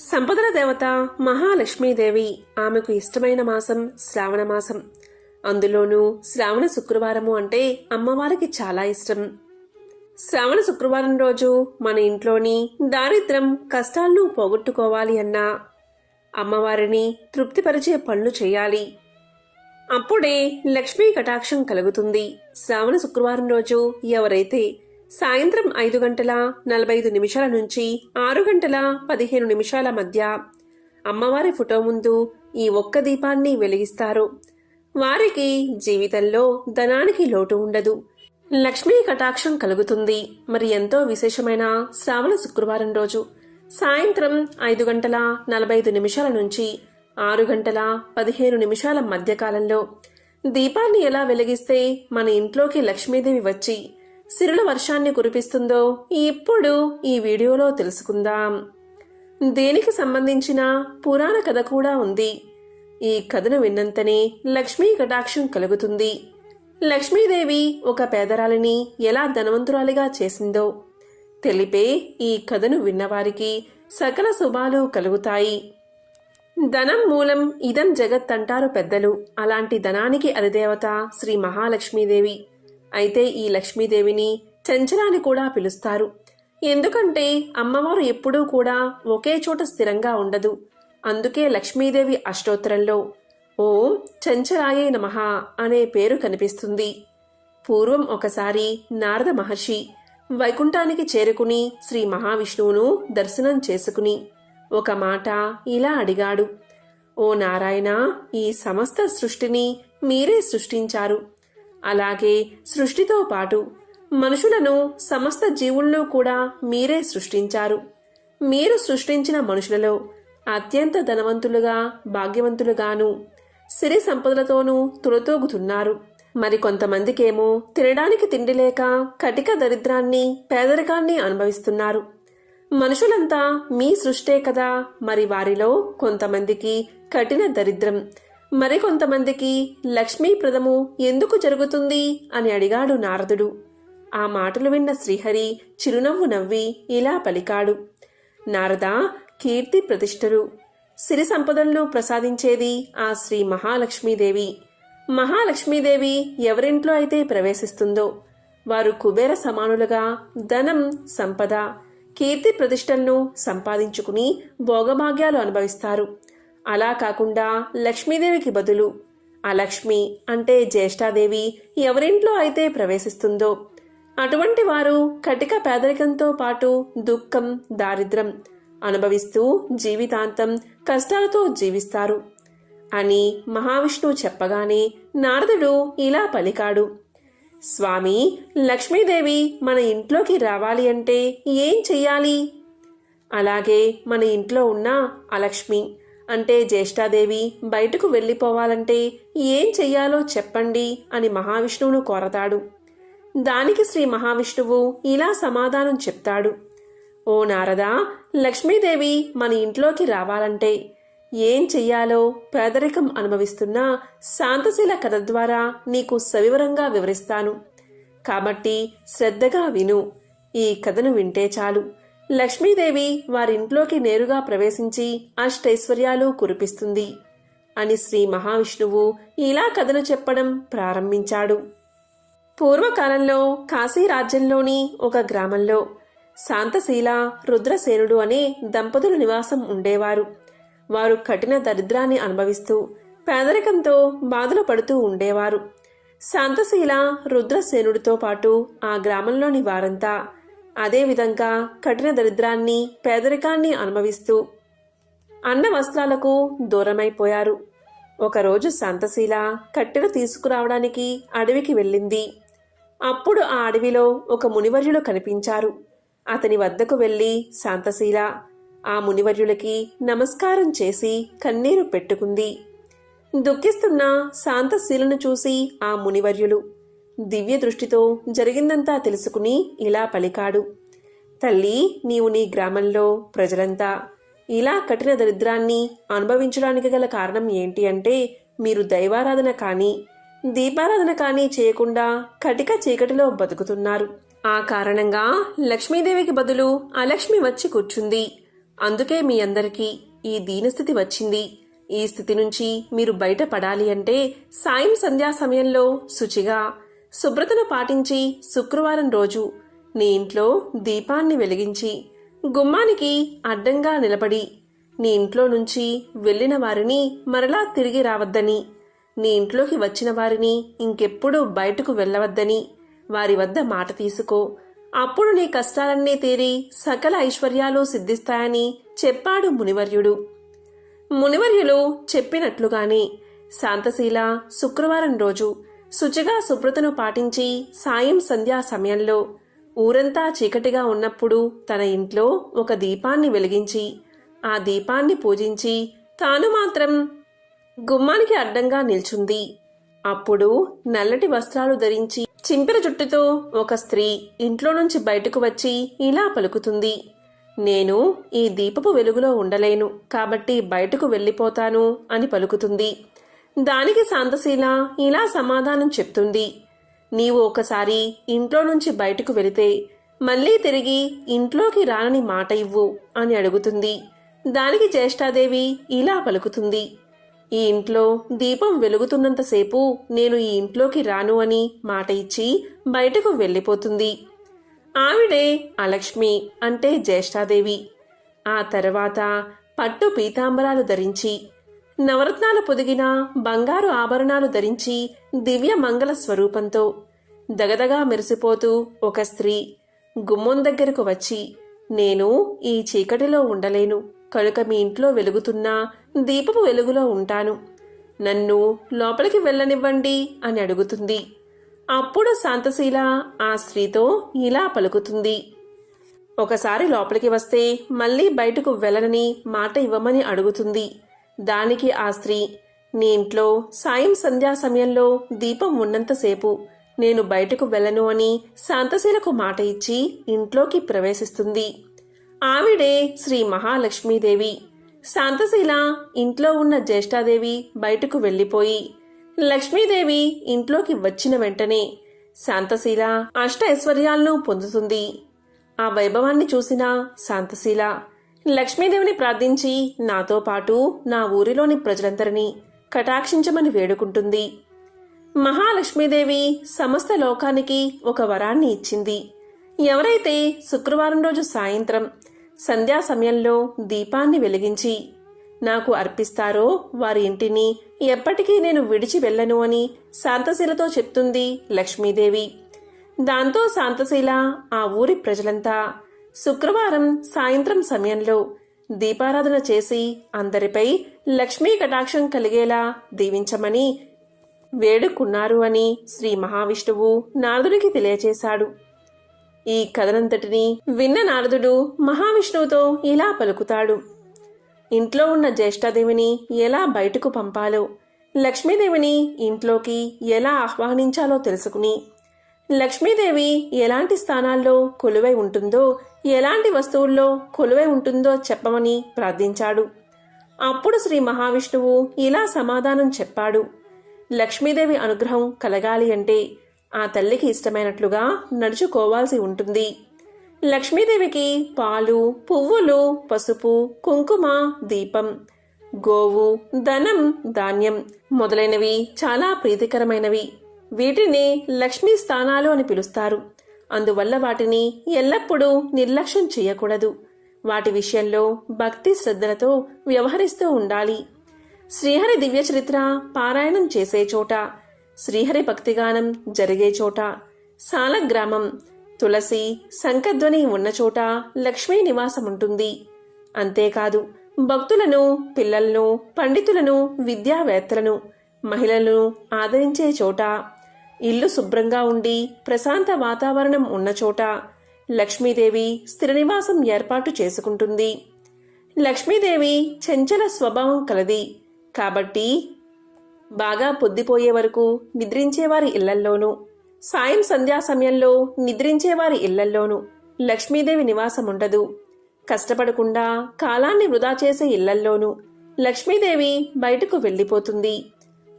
సంపదల దేవత మహాలక్ష్మీదేవి. ఆమెకు ఇష్టమైన మాసం శ్రావణ మాసం. అందులోనూ శ్రావణ శుక్రవారము అంటే అమ్మవారికి చాలా ఇష్టం. శ్రావణ శుక్రవారం రోజు మన ఇంట్లోని దారిద్ర్యం కష్టాలను పోగొట్టుకోవాలి అన్నా అమ్మవారిని తృప్తిపరిచే పనులు చేయాలి. అప్పుడే లక్ష్మీ కటాక్షం కలుగుతుంది. శ్రావణ శుక్రవారం రోజు ఎవరైతే సాయంత్రం 5:45 నుంచి 6:15 మధ్య అమ్మవారి ఫోటో ముందు ఈ ఒక్క దీపాన్ని వెలిగిస్తారో వారికి జీవితంలో ధనానికి లోటు ఉండదు, లక్ష్మీ కటాక్షం కలుగుతుంది. మరి ఎంతో విశేషమైన శ్రావణ శుక్రవారం రోజు సాయంత్రం 5:45 నుంచి 6:15 మధ్యకాలంలో దీపాన్ని ఎలా వెలిగిస్తే మన ఇంట్లోకి లక్ష్మీదేవి వచ్చి సిరుల వర్షాన్ని కురిపిస్తుందో ఇప్పుడు ఈ వీడియోలో తెలుసుకుందాం. దేనికి సంబంధించిన పురాణ కథ కూడా ఉంది. ఈ కథను విన్నంతనే లక్ష్మీ కటాక్షం కలుగుతుంది. లక్ష్మీదేవి ఒక పేదరాలిని ఎలా ధనవంతురాలిగా చేసిందో తెలిపే ఈ కథను విన్నవారికి సకల శుభాలు కలుగుతాయి. ధనం మూలం ఇదం జగత్ అంటారు పెద్దలు. అలాంటి ధనానికి అధిదేవత శ్రీ మహాలక్ష్మీదేవి. అయితే ఈ లక్ష్మీదేవిని చంచలాని కూడా పిలుస్తారు. ఎందుకంటే అమ్మవారు ఎప్పుడూ కూడా ఒకే చోట స్థిరంగా ఉండదు. అందుకే లక్ష్మీదేవి అష్టోత్తరంలో ఓం చంచలాయే నమః అనే పేరు కనిపిస్తుంది. పూర్వం ఒకసారి నారద మహర్షి వైకుంఠానికి చేరుకుని శ్రీ మహావిష్ణువును దర్శనం చేసుకుని ఒక మాట ఇలా అడిగాడు. ఓ నారాయణ, ఈ సమస్త సృష్టిని మీరే సృష్టించారు. అలాగే సృష్టితో పాటు మనుషులను సమస్త జీవులను కూడా మీరే సృష్టించారు. మీరు సృష్టించిన మనుషులలో అత్యంత ధనవంతులుగా భాగ్యవంతులుగాను సిరి సంపదలతోనూ తులతూగుతున్నారు. మరి కొంతమందికేమో తినడానికి తిండి లేక కటిక దరిద్రాన్ని పేదరికాన్ని అనుభవిస్తున్నారు. మనుషులంతా మీ సృష్టే కదా. మరి వారిలో కొంతమందికి కఠిన దరిద్రం, మరికొంతమందికి లక్ష్మీప్రదము ఎందుకు జరుగుతుంది అని అడిగాడు నారదుడు. ఆ మాటలు విన్న శ్రీహరి చిరునవ్వు నవ్వి ఇలా పలికాడు. నారదా, కీర్తి ప్రతిష్టలు సిరి సంపదలను ప్రసాదించేది ఆ శ్రీ మహాలక్ష్మీదేవి. మహాలక్ష్మీదేవి ఎవరింట్లో అయితే ప్రవేశిస్తుందో వారు కుబేర సమానులుగా ధనం, సంపద, కీర్తి ప్రతిష్టలను సంపాదించుకుని భోగభాగ్యాలు అనుభవిస్తారు. అలా కాకుండా లక్ష్మీదేవికి బదులు అలక్ష్మి అంటే జ్యేష్ఠాదేవి ఎవరింట్లో అయితే ప్రవేశిస్తుందో అటువంటి వారు కటిక పేదరికంతో పాటు దుఃఖం, దారిద్రం అనుభవిస్తూ జీవితాంతం కష్టాలతో జీవిస్తారు అని మహావిష్ణువు చెప్పగానే నారదుడు ఇలా పలికాడు. స్వామి, లక్ష్మీదేవి మన ఇంట్లోకి రావాలి అంటే ఏం చెయ్యాలి? అలాగే మన ఇంట్లో ఉన్న అలక్ష్మి అంటే జ్యేష్ఠాదేవి బయటకు వెళ్ళిపోవాలంటే ఏం చెయ్యాలో చెప్పండి అని మహావిష్ణువును కోరతాడు. దానికి శ్రీ మహావిష్ణువు ఇలా సమాధానం చెప్తాడు. ఓ నారదా, లక్ష్మీదేవి మన ఇంట్లోకి రావాలంటే ఏం చెయ్యాలో పేదరికం అనుభవిస్తున్న శాంతశీల కథ ద్వారా నీకు సవివరంగా వివరిస్తాను. కాబట్టి శ్రద్ధగా విను. ఈ కథను వింటే చాలు లక్ష్మీదేవి వారింట్లోకి నేరుగా ప్రవేశించి అష్టైశ్వర్యాలు కురిపిస్తుంది అని శ్రీ మహావిష్ణువు ఇలా కథను చెప్పడం ప్రారంభించాడు. పూర్వకాలంలో కాశీ రాజ్యంలోని ఒక గ్రామంలో శాంతశీల, రుద్రసేనుడు అనే దంపతులు నివాసం ఉండేవారు. వారు కఠిన దరిద్రాన్ని అనుభవిస్తూ పేదరికంతో బాధలు పడుతూ ఉండేవారు. శాంతశీల, రుద్రసేనుడితో పాటు ఆ గ్రామంలోని వారంతా అదేవిధంగా కఠిన దరిద్రాన్ని, పేదరికాన్ని అనుభవిస్తూ అన్న వస్త్రాలకు దూరమైపోయారు. ఒకరోజు శాంతశీల కట్టెలు తీసుకురావడానికి అడవికి వెళ్ళింది. అప్పుడు ఆ అడవిలో ఒక మునివర్యులు కనిపించారు. అతని వద్దకు వెళ్లి శాంతశీల ఆ మునివర్యులకి నమస్కారం చేసి కన్నీరు పెట్టుకుంది. దుఃఖిస్తున్న శాంతశీలను చూసి ఆ మునివర్యులు దివ్య దృష్టితో జరిగిందంతా తెలుసుకుని ఇలా పలికాడు. తల్లి, నీవు నీ గ్రామంలో ప్రజలంతా ఇలా కఠిన దరిద్రాన్ని అనుభవించడానికి గల కారణం ఏంటి అంటే మీరు దైవారాధన కానీ దీపారాధన కానీ చేయకుండా కటిక చీకటిలో బతుకుతున్నారు. ఆ కారణంగా లక్ష్మీదేవికి బదులు అలక్ష్మి వచ్చి కూర్చుంది. అందుకే మీ అందరికీ ఈ దీనస్థితి వచ్చింది. ఈ స్థితి నుంచి మీరు బయటపడాలి అంటే సాయం సంధ్యా సమయంలో శుచిగా శుభ్రతను పాటించి శుక్రవారం రోజు నీ ఇంట్లో దీపాన్ని వెలిగించి గుమ్మానికి అడ్డంగా నిలబడి నీ ఇంట్లో నుంచి వెళ్ళిన వారిని మరలా తిరిగి రావద్దని, నీ ఇంట్లోకి వచ్చిన వారిని ఇంకెప్పుడూ బయటకు వెళ్ళవద్దని వారి వద్ద మాట తీసుకో. అప్పుడు నీ కష్టాలన్నీ తీరి సకల ఐశ్వర్యాలు సిద్ధిస్తాయని చెప్పాడు మునివర్యుడు. మునివర్యులు చెప్పినట్లుగానే శాంతశీల శుక్రవారం రోజు శుచిగా శుభ్రతను పాటించి సాయం సంధ్యా సమయంలో ఊరంతా చీకటిగా ఉన్నప్పుడు తన ఇంట్లో ఒక దీపాన్ని వెలిగించి ఆ దీపాన్ని పూజించి తాను మాత్రం గుమ్మానికి అడ్డంగా నిల్చుంది. అప్పుడు నల్లటి వస్త్రాలు ధరించి చింపిన జుట్టుతో ఒక స్త్రీ ఇంట్లో నుంచి బయటకు వచ్చి ఇలా పలుకుతుంది. నేను ఈ దీపపు వెలుగులో ఉండలేను కాబట్టి బయటకు వెళ్ళిపోతాను అని పలుకుతుంది. దానికి శాంతశీల ఇలా సమాధానం చెప్తుంది. నీవు ఒకసారి ఇంట్లో నుంచి బయటకు వెళితే మళ్ళీ తిరిగి ఇంట్లోకి రానని మాట ఇవ్వు అని అడుగుతుంది. దానికి జ్యేష్ఠాదేవి ఇలా పలుకుతుంది. ఈ ఇంట్లో దీపం వెలుగుతున్నంతసేపు నేను ఈ ఇంట్లోకి రాను అని మాట ఇచ్చి బయటకు వెళ్ళిపోతుంది. ఆవిడే అలక్ష్మి అంటే జ్యేష్ఠాదేవి. ఆ తర్వాత పట్టు పీతాంబరాలు ధరించి నవరత్నాలు పొదిగిన బంగారు ఆభరణాలు ధరించి దివ్య మంగళ స్వరూపంతో దగదగా మెరిసిపోతూ ఒక స్త్రీ గుమ్మం దగ్గరకు వచ్చి, నేను ఈ చీకటిలో ఉండలేను కనుక మీ ఇంట్లో వెలుగుతున్న దీపపు వెలుగులో ఉంటాను, నన్ను లోపలికి వెళ్ళనివ్వండి అని అడుగుతుంది. అప్పుడు శాంతశీల ఆ స్త్రీతో ఇలా పలుకుతుంది. ఒకసారి లోపలికి వస్తే మళ్ళీ బయటకు వెళ్ళనని మాట ఇవ్వమని అడుగుతుంది. దానికి ఆ స్త్రీ, నీ ఇంట్లో సాయం సంధ్యా సమయంలో దీపం ఉన్నంతసేపు నేను బయటకు వెళ్ళను అని శాంతశీలకు మాట ఇచ్చి ఇంట్లోకి ప్రవేశిస్తుంది. ఆవిడే శ్రీ మహాలక్ష్మీదేవి. శాంతశీల ఇంట్లో ఉన్న జ్యేష్ఠాదేవి బయటకు వెళ్ళిపోయి లక్ష్మీదేవి ఇంట్లోకి వచ్చిన వెంటనే శాంతశీల అష్ట ఐశ్వర్యాలను పొందుతుంది. ఆ వైభవాన్ని చూసిన శాంతశీల లక్ష్మీదేవిని ప్రార్థించి నాతో పాటు నా ఊరిలోని ప్రజలందరినీ కటాక్షించమని వేడుకుంటుంది. మహాలక్ష్మీదేవి సమస్త లోకానికి ఒక వరాన్ని ఇచ్చింది. ఎవరైతే శుక్రవారం రోజు సాయంత్రం సంధ్యా సమయంలో దీపాన్ని వెలిగించి నాకు అర్పిస్తారో వారి ఇంటిని ఎప్పటికీ నేను విడిచి వెళ్ళను అని శాంతశీలతో చెప్తుంది లక్ష్మీదేవి. దాంతో శాంతశీల ఆ ఊరి ప్రజలంతా శుక్రవారం సాయంత్రం సమయంలో దీపారాధన చేసి అందరిపై లక్ష్మీ కటాక్షం కలిగేలా దీవించమని వేడుకున్నారు అని శ్రీ మహావిష్ణువు నారదుడికి తెలియచేశాడు. ఈ కథనంతటిని విన్న నారదుడు మహావిష్ణువుతో ఇలా పలుకుతాడు. ఇంట్లో ఉన్న జ్యేష్ఠాదేవిని ఎలా బయటకు పంపాలో, లక్ష్మీదేవిని ఇంట్లోకి ఎలా ఆహ్వానించాలో తెలుసుకుని లక్ష్మీదేవి ఎలాంటి స్థానాల్లో కొలువై ఉంటుందో, ఎలాంటి వస్తువుల్లో కొలువై ఉంటుందో చెప్పమని ప్రార్థించాడు. అప్పుడు శ్రీ మహావిష్ణువు ఇలా సమాధానం చెప్పాడు. లక్ష్మీదేవి అనుగ్రహం కలగాలి అంటే ఆ తల్లికి ఇష్టమైనట్లుగా నడుచుకోవాల్సి ఉంటుంది. లక్ష్మీదేవికి పాలు, పువ్వులు, పసుపు, కుంకుమ, దీపం, గోవు, ధనం, ధాన్యం మొదలైనవి చాలా ప్రీతికరమైనవి. వీటిని లక్ష్మీ స్థానాలు అని పిలుస్తారు. అందువల్ల వాటిని ఎల్లప్పుడూ నిర్లక్ష్యం చేయకూడదు. వాటి విషయంలో భక్తి శ్రద్ధలతో వ్యవహరిస్తూ ఉండాలి. శ్రీహరి దివ్య చరిత్ర పారాయణం చేసే చోట, శ్రీహరి భక్తిగానం జరిగే చోట, సాలగ్రామం, తులసి, శంఖధ్వని ఉన్న చోట లక్ష్మీ నివాసం ఉంటుంది. అంతేకాదు భక్తులను, పిల్లలను, పండితులను, విద్యావేత్తలను, మహిళలను ఆదరించే చోట, ఇల్లు శుభ్రంగా ఉండి ప్రశాంత వాతావరణం ఉన్న చోట లక్ష్మీదేవి స్థిర నివాసం ఏర్పాటు చేసుకుంటుంది. లక్ష్మీదేవి చంచల స్వభావం కలది కాబట్టి బాగా పొద్దుపోయే వరకు నిద్రించేవారి ఇళ్లల్లోనూ, సాయం సంధ్యా సమయంలో నిద్రించేవారి ఇళ్లల్లోనూ లక్ష్మీదేవి నివాసం ఉండదు. కష్టపడకుండా కాలాన్ని వృధా చేసే ఇళ్లల్లోనూ లక్ష్మీదేవి బయటకు వెళ్ళిపోతుంది.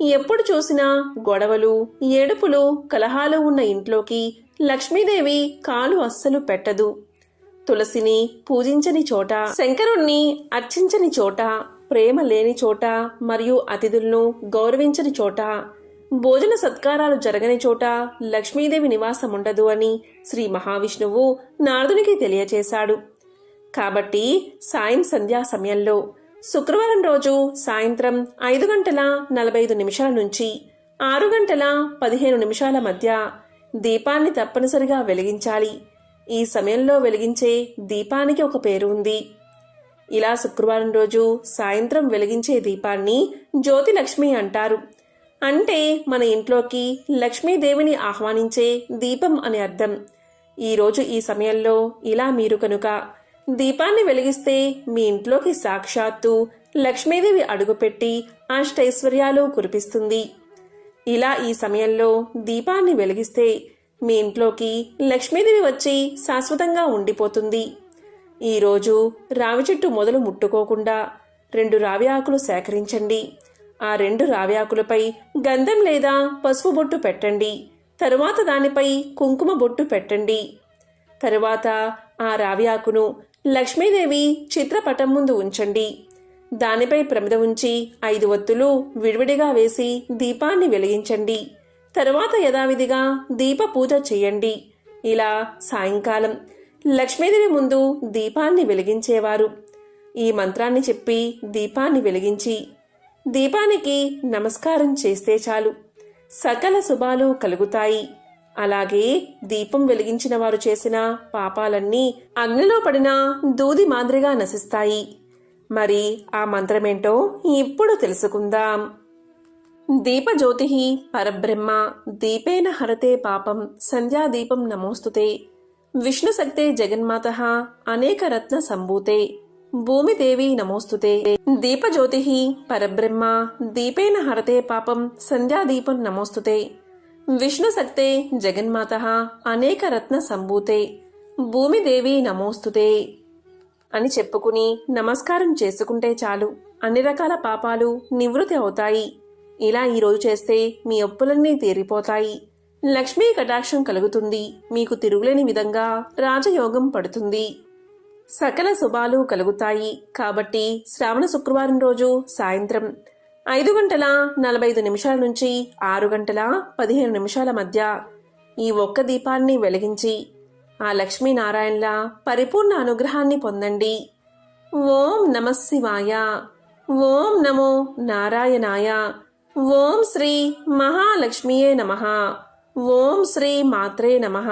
ఎప్పుడు చూసినా గొడవలు, ఏడుపులు, కలహాలు ఉన్న ఇంట్లోకి లక్ష్మీదేవి కాలు అస్సలు పెట్టదు. తులసిని పూజించని చోట, శంకరుణ్ణి అర్చించని చోట, ప్రేమ లేని చోట మరియు అతిథులను గౌరవించని చోట, భోజన సత్కారాలు జరగని చోట లక్ష్మీదేవి నివాసముండదు అని శ్రీ మహావిష్ణువు నారదునికి తెలియచేశాడు. కాబట్టి సాయం సంధ్యా సమయంలో శుక్రవారం రోజు సాయంత్రం 5:45 నుంచి 6:15 మధ్య దీపాన్ని తప్పనిసరిగా వెలిగించాలి. ఈ సమయంలో వెలిగించే దీపానికి ఒక పేరు ఉంది. ఇలా శుక్రవారం రోజు సాయంత్రం వెలిగించే దీపాన్ని జ్యోతిలక్ష్మి అంటారు. అంటే మన ఇంట్లోకి లక్ష్మీదేవిని ఆహ్వానించే దీపం అని అర్థం. ఈరోజు ఈ సమయంలో ఇలా మీరు కనుక దీపాన్ని వెలిగిస్తే మీ ఇంట్లోకి సాక్షాత్తు లక్ష్మీదేవి అడుగుపెట్టి అష్టైశ్వర్యాలు కురిపిస్తుంది. ఇలా ఈ సమయంలో దీపాన్ని వెలిగిస్తే మీ ఇంట్లోకి లక్ష్మీదేవి వచ్చి శాశ్వతంగా ఉండిపోతుంది. ఈరోజు రావి చెట్టు మొదలు ముట్టుకోకుండా 2 రావి ఆకులు సేకరించండి. ఆ 2 రావి ఆకులపై గంధం లేదా పసుపు బొట్టు పెట్టండి. తరువాత దానిపై కుంకుమ బొట్టు పెట్టండి. తరువాత ఆ రావి ఆకును లక్ష్మీదేవి చిత్రపటం ముందు ఉంచండి. దానిపై ప్రమిద ఉంచి 5 ఒత్తులు విడివిడిగా వేసి దీపాన్ని వెలిగించండి. తరువాత యథావిధిగా దీప పూజ చేయండి. ఇలా సాయంకాలం లక్ష్మీదేవి ముందు దీపాన్ని వెలిగించేవారు ఈ మంత్రాన్ని చెప్పి దీపాన్ని వెలిగించి దీపానికి నమస్కారం చేస్తే చాలు, సకల శుభాలు కలుగుతాయి. అలాగే దీపం వెలిగించిన వారు చేసిన పాపాలన్నీ అగ్నిలో పడిన దూది మాదిరిగా నశిస్తాయి. మరి ఆ మంత్రమేంటో ఇప్పుడు తెలుసుకుందాం. దీపజ్యోతి పరబ్రహ్మ దీపేన హరతే పాపం సంధ్యాదీపం నమోస్తుతే విష్ణుశక్తే జగన్మాత అనేక రత్న సంభూతే భూమిదేవి నమోస్తుతే. దీపజ్యోతి పరబ్రహ్మ దీపేన హరతే పాపం సంధ్యాదీపం నమోస్తుతే విష్ణుశక్తే జగన్మాత అనేక రత్న సంభూతే భూమిదేవి నమోస్తుతే అని చెప్పుకుని నమస్కారం చేసుకుంటే చాలు, అన్ని రకాల పాపాలు నివృత్తి అవుతాయి. ఇలా ఈరోజు చేస్తే మీ అప్పులన్నీ తీరిపోతాయి. లక్ష్మీ కటాక్షం కలుగుతుంది. మీకు తిరుగులేని విధంగా రాజయోగం పడుతుంది. సకల శుభాలు కలుగుతాయి. కాబట్టి శ్రావణ శుక్రవారం రోజు సాయంత్రం 5:45 నుంచి 6:15 మధ్య ఈ ఒక్క దీపాన్ని వెలిగించి ఆ లక్ష్మీనారాయణల పరిపూర్ణ అనుగ్రహాన్ని పొందండి. ఓం నమః శివాయ. ఓం నమో నారాయణాయ. ఓం శ్రీ మహాలక్ష్మియే నమః. ఓం శ్రీ మాత్రే నమః.